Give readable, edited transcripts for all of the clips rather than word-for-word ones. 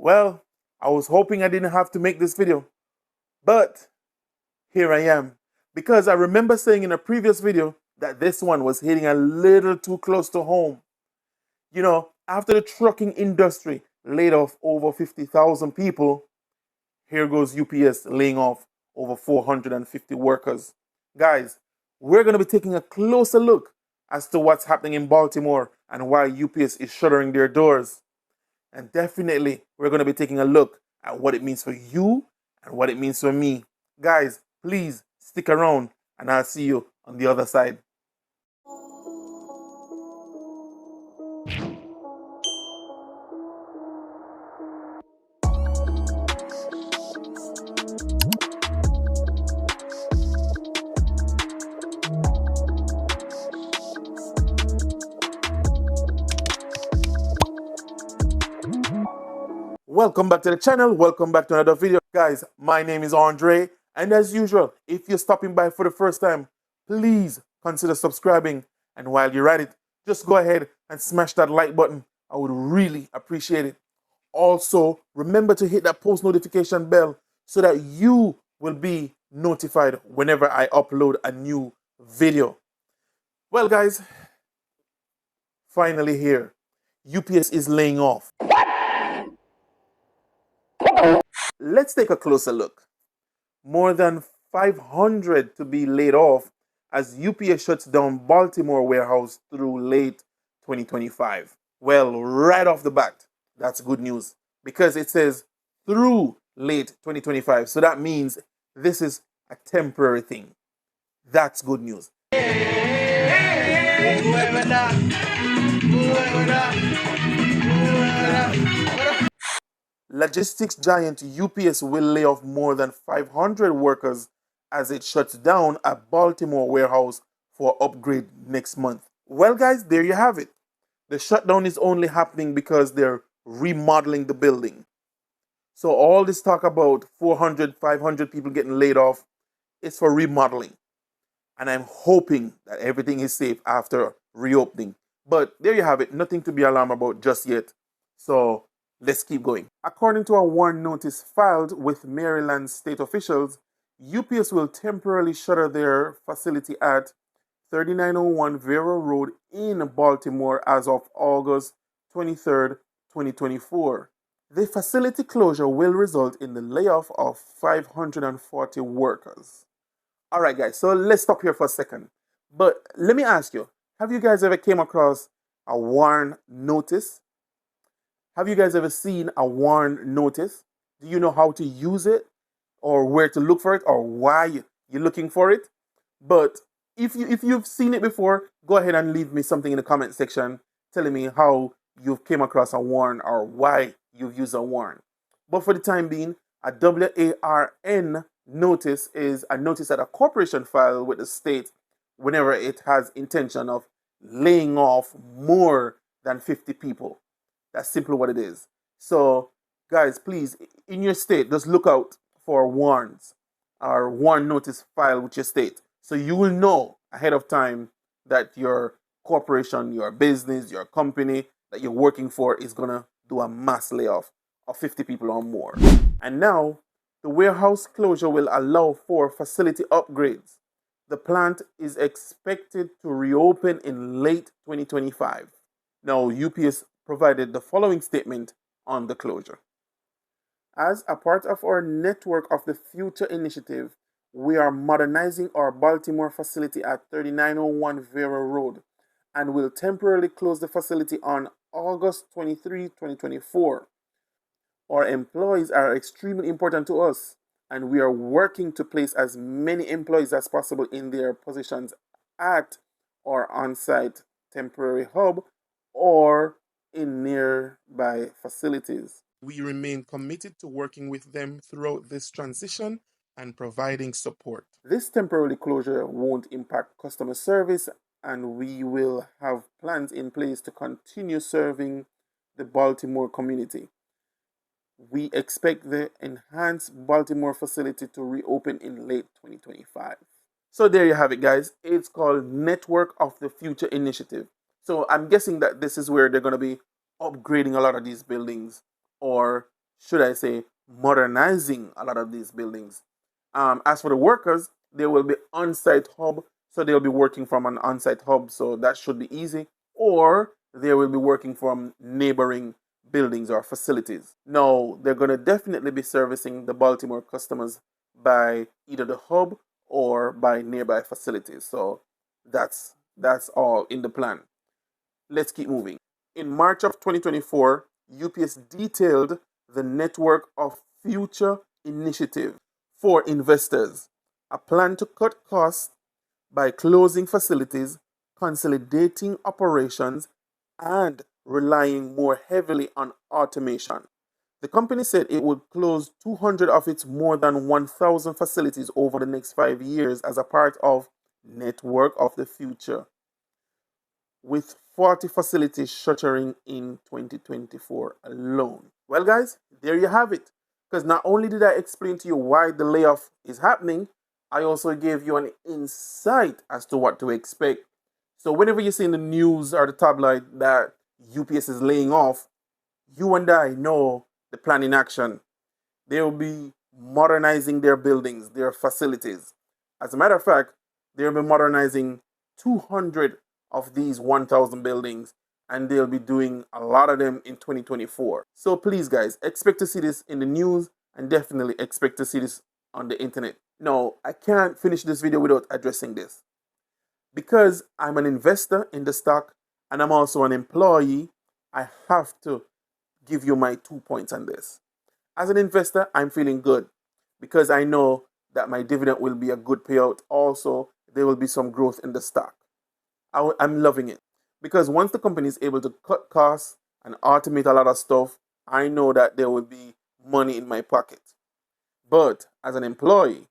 Well, I was hoping I didn't have to make this video, but here I am. Because I remember saying in a previous video that this one was hitting a little too close to home. You know, after the trucking industry laid off over 50,000 people, here goes UPS laying off over 450 workers. Guys, we're going to be taking a closer look as to what's happening in Baltimore and why UPS is shuttering their doors. And definitely, we're going to be taking a look at what it means for you and what it means for me. Guys, please stick around and I'll see you on the other side. Welcome back to the channel. Welcome back to another video. Guys, my name is Andre. And as usual, if you're stopping by for the first time, please consider subscribing. And while you're at it, just go ahead and smash that like button. I would really appreciate it. Also, remember to hit that post notification bell so that you will be notified whenever I upload a new video. Well, guys, finally here. UPS is laying off. Let's take a closer look. More than 500 to be laid off as UPS shuts down Baltimore warehouse through late 2025. Well, right off the bat, that's good news because it says through late 2025. So that means this is a temporary thing. That's good news. Logistics giant UPS will lay off more than 500 workers as it shuts down a Baltimore warehouse for upgrade next month. Well, guys, there you have it. The shutdown is only happening because they're remodeling the building. So all this talk about 400, 500 people getting laid off is for remodeling. And I'm hoping that everything is safe after reopening. But there you have it. Nothing to be alarmed about just yet. So let's keep going. According to a warn notice filed with Maryland state officials, UPS will temporarily shutter their facility at 3901 Vero Road in Baltimore as of August 23rd, 2024. The facility closure will result in the layoff of 540 workers. All right, guys, so let's stop here for a second. But let me ask you, have you guys ever came across a warn notice? Have you guys ever seen a warn notice? Do you know how to use it or where to look for it or why you're looking for it? But if you've seen it before, go ahead and leave me something in the comment section telling me how you've came across a warn or why you've used a warn. But for the time being, a WARN notice is a notice that a corporation files with the state whenever it has intention of laying off more than 50 people. That's simply what it is. So, guys, please, in your state, just look out for warns or warn notice file with your state. So you will know ahead of time that your corporation, your business, your company that you're working for is going to do a mass layoff of 50 people or more. And now, the warehouse closure will allow for facility upgrades. The plant is expected to reopen in late 2025. Now, UPS provided the following statement on the closure. As a part of our Network of the Future initiative, we are modernizing our Baltimore facility at 3901 Vero Road and will temporarily close the facility on August 23, 2024. Our employees are extremely important to us, and we are working to place as many employees as possible in their positions at our on-site temporary hub or in nearby facilities. We remain committed to working with them throughout this transition and providing support. This temporary closure won't impact customer service, and we will have plans in place to continue serving the Baltimore community. We expect the enhanced Baltimore facility to reopen in late 2025. So there you have it, guys. It's called Network of the Future Initiative. So I'm guessing that this is where they're going to be upgrading a lot of these buildings or should I say, modernizing a lot of these buildings. As for the workers, there will be on-site hub, so they'll be working from an on-site hub, so that should be easy. Or they will be working from neighboring buildings or facilities. Now, they're going to definitely be servicing the Baltimore customers by either the hub or by nearby facilities. So that's all in the plan. Let's keep moving. In March of 2024, UPS detailed the Network of Future initiative for investors, a plan to cut costs by closing facilities, consolidating operations, and relying more heavily on automation. The company said it would close 200 of its more than 1,000 facilities over the next 5 years as a part of Network of the Future, with 40 facilities shuttering in 2024 alone. Well, guys, there you have it. Because not only did I explain to you why the layoff is happening, I also gave you an insight as to what to expect. So whenever you see in the news or the tabloid that UPS is laying off, you and I know the plan in action. They will be modernizing their buildings, their facilities. As a matter of fact, they'll be modernizing 200 of these 1,000 buildings, and they'll be doing a lot of them in 2024. So please, guys, expect to see this in the news and definitely expect to see this on the internet. No, I can't finish this video without addressing this. Because I'm an investor in the stock and I'm also an employee, I have to give you my 2 points on this. As an investor, I'm feeling good because I know that my dividend will be a good payout. Also, there will be some growth in the stock. I'm loving it because once the company is able to cut costs and automate a lot of stuff, I know that there will be money in my pocket. But as an employee,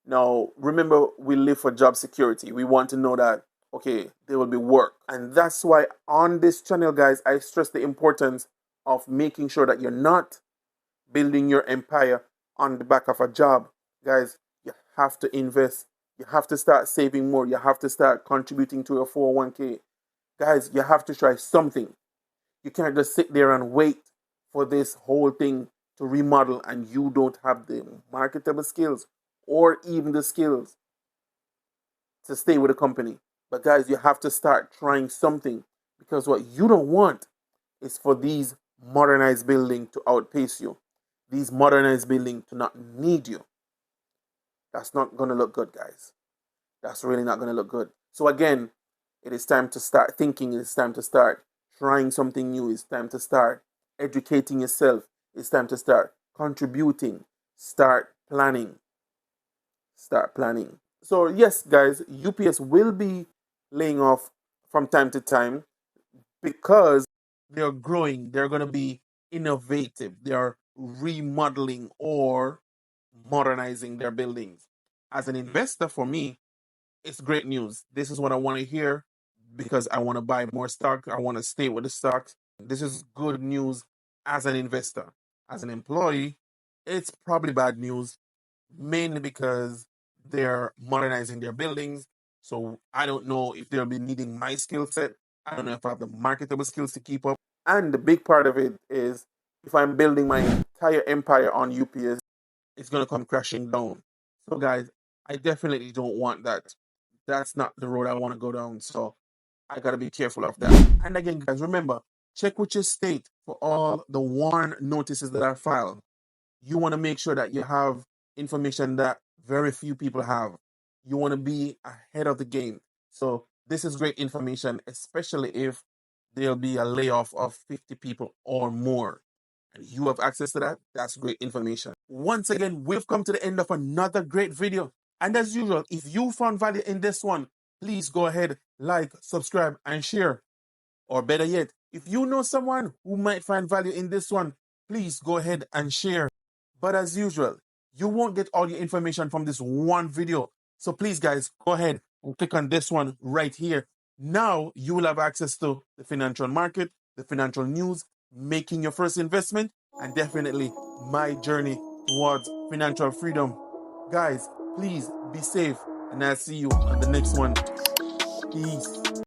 now remember, we live for job security. We want to know that, okay, there will be work. And that's why on this channel, guys, I stress the importance of making sure that you're not building your empire on the back of a job. Guys, you have to invest. You have to start saving more. You have to start contributing to your 401k. Guys, you have to try something. You can't just sit there and wait for this whole thing to remodel and you don't have the marketable skills or even the skills to stay with a company. But guys, you have to start trying something because what you don't want is for these modernized buildings to outpace you. These modernized buildings to not need you. That's not going to look good, guys. That's really not going to look good. So again, it is time to start thinking. It's time to start trying something new. It's time to start educating yourself. It's time to start contributing. Start planning. Start planning. So yes, guys, UPS will be laying off from time to time because they're growing. They're going to be innovative. They are remodeling or modernizing their buildings. As an investor, for me, it's great news. This is what I want to hear because I want to buy more stock. I want to stay with the stocks. This is good news as an investor. As an employee, it's probably bad news, mainly because they're modernizing their buildings. So I don't know if they'll be needing my skill set. I don't know if I have the marketable skills to keep up. And the big part of it is if I'm building my entire empire on UPS, it's going to come crashing down. So, guys, I definitely don't want that. That's not the road I want to go down. So, I got to be careful of that. And again, guys, remember, check with your state for all the warn notices that are filed. You want to make sure that you have information that very few people have. You want to be ahead of the game. So, this is great information, especially if there'll be a layoff of 50 people or more and you have access to that, that's great information. Once again, we've come to the end of another great video. And as usual, if you found value in this one, please go ahead, like, subscribe, and share. Or better yet, if you know someone who might find value in this one, please go ahead and share. But as usual, you won't get all your information from this one video. So please, guys, go ahead and click on this one right here. Now you will have access to the financial market, the financial news, making your first investment, and definitely my journey towards financial freedom. Guys, please be safe, and I'll see you on the next one. Peace.